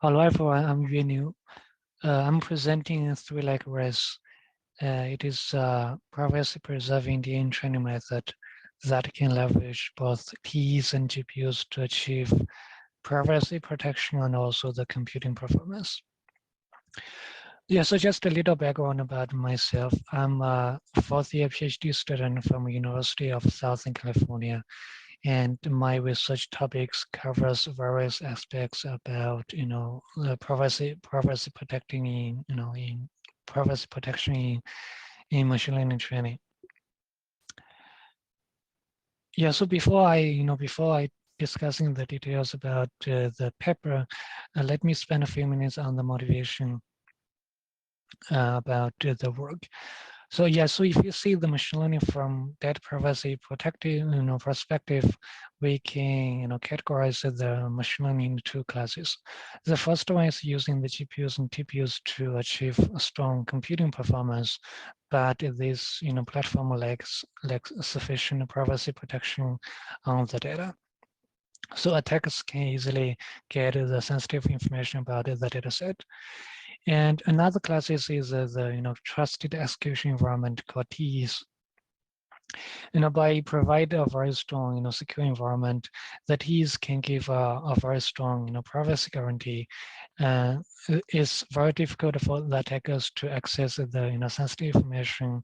Hello everyone, I'm Yuan. I'm presenting 3LegRace. It is a privacy-preserving DNN training method that can leverage both TEs and GPUs to achieve privacy protection and also the computing performance. Yeah, so just a little background about myself. I'm a fourth-year PhD student from University of Southern California, and my research topics covers various aspects about the privacy protecting in privacy protection in machine learning training. Yeah, so before I discussing the details about the paper, let me spend a few minutes on the motivation about the work. So yeah, so if you see the machine learning from data privacy protective perspective, we can categorize the machine learning into two classes. The first one is using the GPUs and TPUs to achieve a strong computing performance, but this platform lacks sufficient privacy protection on the data. So attackers can easily get the sensitive information about the data set. And another class is the trusted execution environment called TEs. By provide a very strong secure environment, the TEs can give a very strong privacy guarantee. It's very difficult for the attackers to access the sensitive information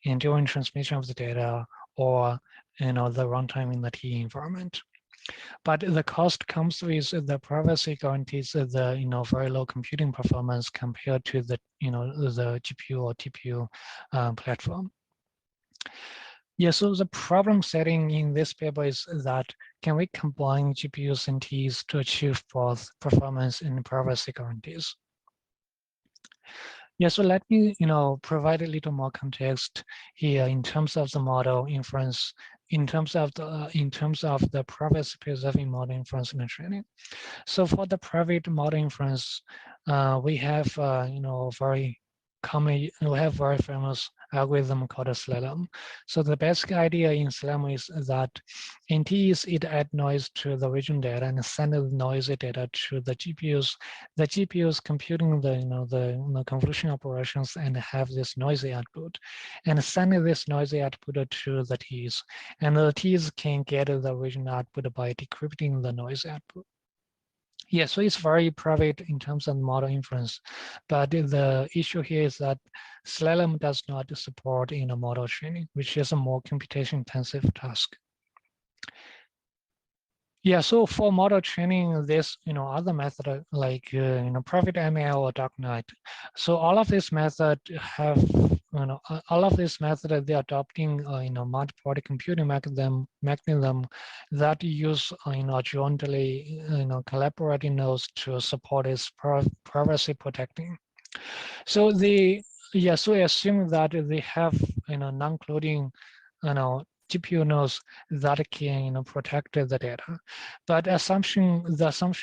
and during transmission of the data or the runtime in the TE environment. But the cost comes with the privacy guarantees the very low computing performance compared to the the GPU or TPU platform. Yeah, so the problem setting in this paper is that can we combine GPUs and TEs to achieve both performance and privacy guarantees? Yeah, so let me provide a little more context here in terms of the model inference, in terms of the privacy preserving model inference and training. So for the private model inference, we have very common, we have very famous algorithm called a slalom. So the basic idea in slalom is that in TEs, it add noise to the region data and send the noisy data to the GPUs. The GPUs computing the convolution operations and have this noisy output, and send this noisy output to the TEs. And the TEs can get the region output by decrypting the noise output. Yeah, so it's very private in terms of model inference, but the issue here is that Slalom does not support model training, which is a more computation-intensive task. Yeah, so for model training, there's other method like private ML or darknet. So all of these method have all of these method they're adopting multi-party computing mechanism that use jointly collaborating nodes to support its privacy protecting. So so we assume that they have non-coding GPU nodes that can protect the data, but the assumption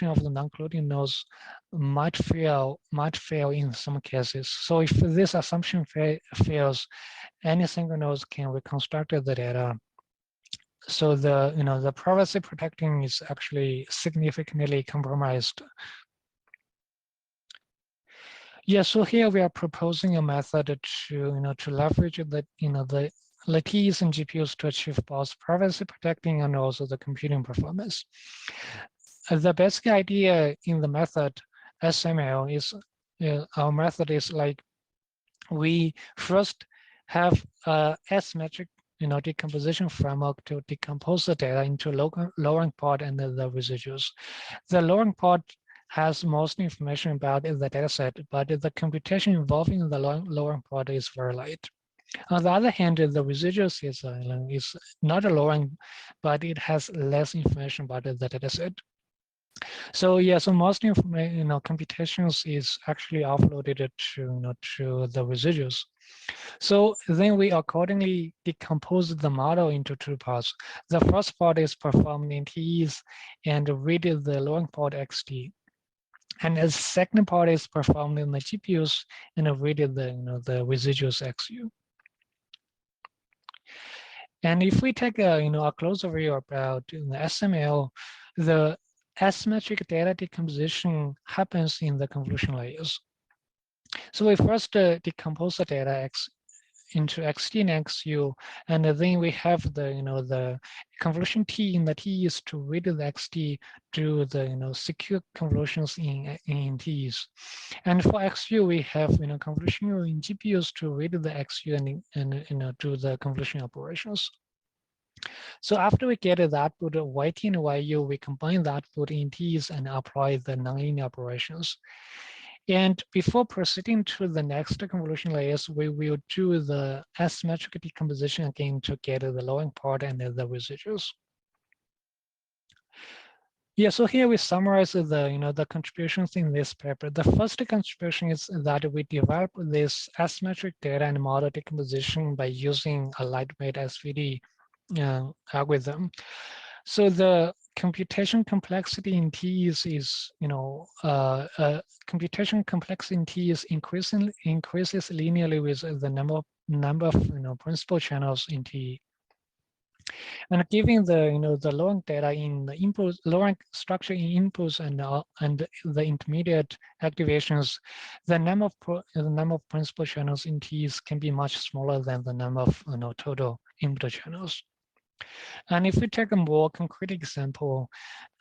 of the non-coding nodes might fail in some cases. So if this assumption fails, any single node can reconstruct the data. So the privacy protecting is actually significantly compromised. Yeah, so here we are proposing a method to leverage the TEs and GPUs to achieve both privacy protecting and also the computing performance. The basic idea in the method SML is our method is like we first have a S-metric decomposition framework to decompose the data into lowering part and the residuals. The lowering part has most information about the dataset, but the computation involving the lowering part is very light. On the other hand, the residuals is not a lowering, but it has less information about the dataset. So yeah, so most information, computations is actually offloaded to the residuals. So then we accordingly decompose the model into two parts. The first part is performed in TEs and read the lowering part XT. And the second part is performed in the GPUs and read the residuals XU. And if we take a closer view about the SML, the asymmetric data decomposition happens in the convolution layers. So we first decompose the data into XT and XU, and then we have the the convolution T in the T is to read the XT do the secure convolutions in T's, and for XU we have convolution in GPUs to read the XU and do the convolution operations. So after we get the output of YT and YU, we combine the output in T's and apply the nonlinear operations. And before proceeding to the next convolution layers, we will do the asymmetric decomposition again to get the lowering part and the residuals. Yeah, so here we summarize the the contributions in this paper. The first contribution is that we develop this asymmetric data and model decomposition by using a lightweight SVD algorithm. So the computation complexity in T is computation complexity in T is increases linearly with the number of principal channels in T. And given the the lowering data in the input, lowering structure in inputs and the intermediate activations, the number of principal channels in T's can be much smaller than the number of total input channels. And if we take a more concrete example,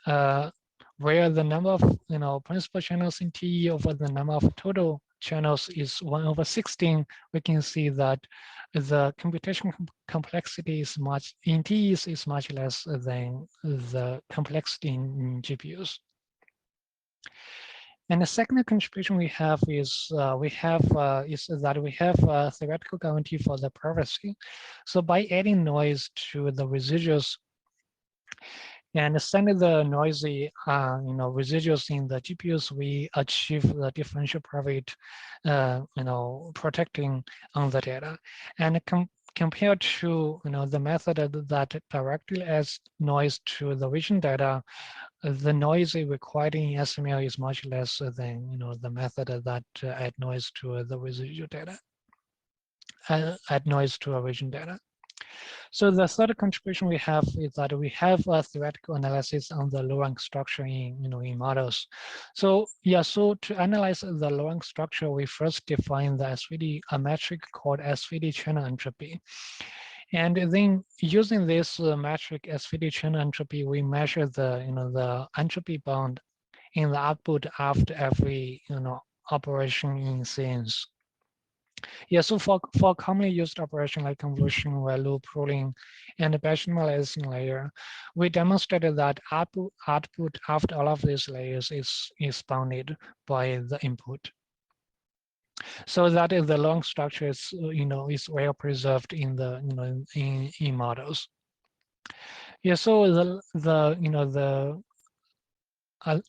where the number of principal channels in T over the number of total channels is 1/16, we can see that the computation complexity is in T's is much less than the complexity in GPUs. And the second contribution we have is that we have a theoretical guarantee for the privacy. So by adding noise to the residuals and sending the noisy residuals in the GPUs, we achieve the differential private protecting on the data. And compared to the method that directly adds noise to the region data, the noise required in SML is much less than the method that add noise to the residual data, add noise to a region data. So the third contribution we have is that we have a theoretical analysis on the lowering structure in models. So yeah, so to analyze the lowering structure, we first define the SVD, a metric called SVD channel entropy. And then using this metric SVD channel entropy, we measure the the entropy bound in the output after every operation in scenes. Yeah, so for commonly used operation like convolution, loop, pooling, and batch normalizing layer, we demonstrated that output after all of these layers is bounded by the input. So that is the long structure is is well preserved in the in models. Yeah, so the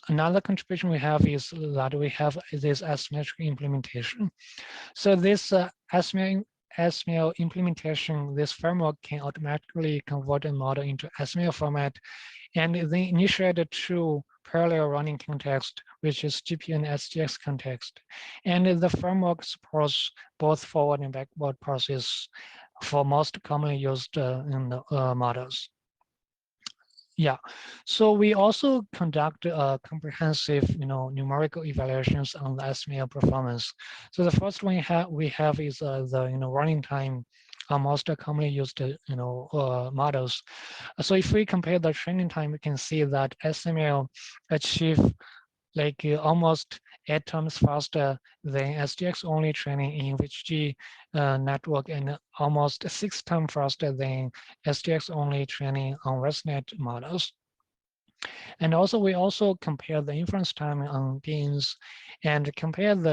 another contribution we have is that we have this asymmetric implementation. So this SML implementation, this framework can automatically convert a model into SML format and then initiate a true parallel running context, which is GPU and SGX context. And the framework supports both forward and backward process for most commonly used models. Yeah, so we also conduct comprehensive, numerical evaluations on the SML performance. So the first one we have is the running time on most commonly used models. So if we compare the training time, we can see that SML achieve like almost 8 times faster than SGX only training in VHG network and almost 6 times faster than SGX only training on ResNet models. And also we also compare the inference time on beams and compare with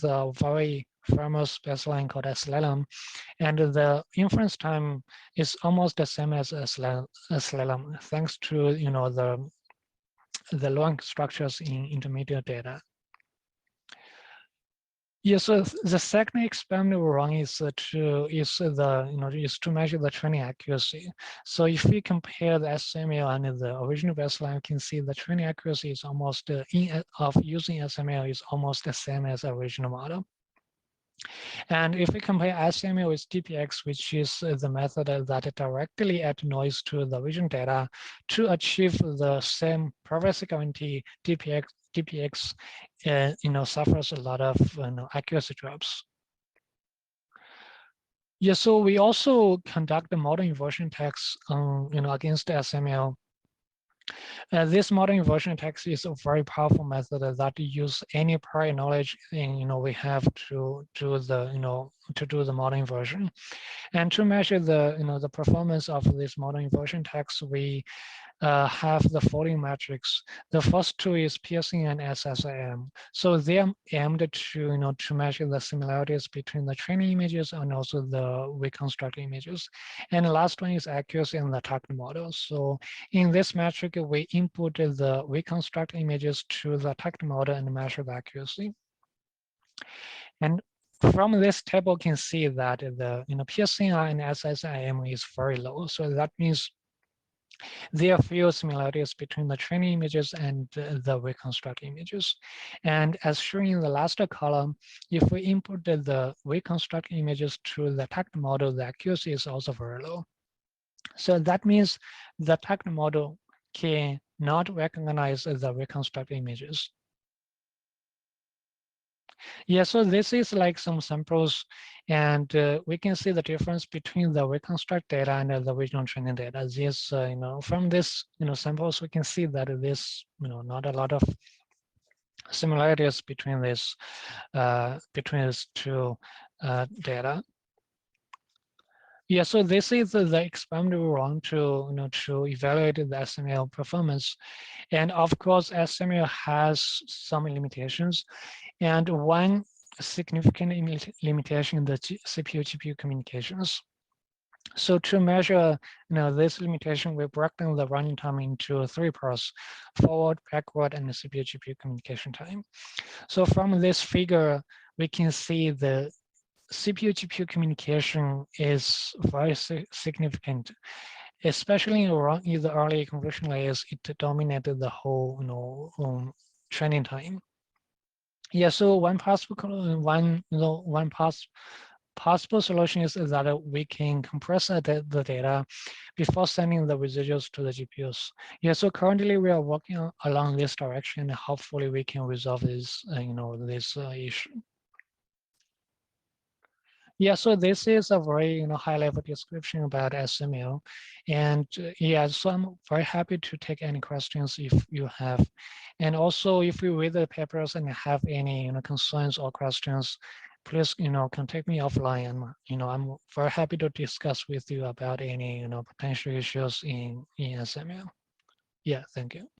a very famous baseline called slalom, and the inference time is almost the same as slalom, thanks to the lowering structures in intermediate data. Yeah, so the second experiment we run is to measure the training accuracy. So if we compare the SML and the original baseline, you can see the training accuracy is almost of using SML is almost the same as the original model. And if we compare SML with DPX, which is the method that directly add noise to the vision data to achieve the same privacy guarantee, DPX suffers a lot of accuracy drops. Yeah, so we also conduct the model inversion tests against SML. This model inversion text is a very powerful method that use any prior knowledge we have to do the model inversion. And to measure the performance of this model inversion text, we have the following metrics. The first two is piercing and SSIM. So they are aimed to measure the similarities between the training images and also the reconstructed images. And the last one is accuracy in the target model. So in this metric, we input the reconstructed images to the target model and measure the accuracy. And from this table, you can see that the PSNR and SSIM is very low. So that means there are few similarities between the training images and the reconstructed images. And as shown in the last column, if we input the reconstructed images to the target model, the accuracy is also very low. So that means the target model cannot recognize the reconstructed images. Yeah, so this is like some samples, and we can see the difference between the reconstruct data and the original training data. This, from this, samples, we can see that there's, not a lot of similarities between these two data. Yeah, so this is the experiment we run to evaluate the SML performance, and of course, SML has some limitations. And one significant limitation in the CPU-GPU communications. So to measure this limitation, we break down the running time into 3 parts: forward, backward, and the CPU-GPU communication time. So from this figure, we can see the CPU-GPU communication is very significant, especially in the early convolution layers. It dominated the whole training time. Yeah, so one possible solution is that we can compress the data before sending the residuals to the GPUs. Yeah, so currently we are working along this direction. Hopefully we can resolve this, this issue. Yeah, so this is a very high-level description about SML, and yeah, so I'm very happy to take any questions if you have, and also if you read the papers and have any concerns or questions, please contact me offline, and I'm very happy to discuss with you about any potential issues in SML. Yeah, thank you.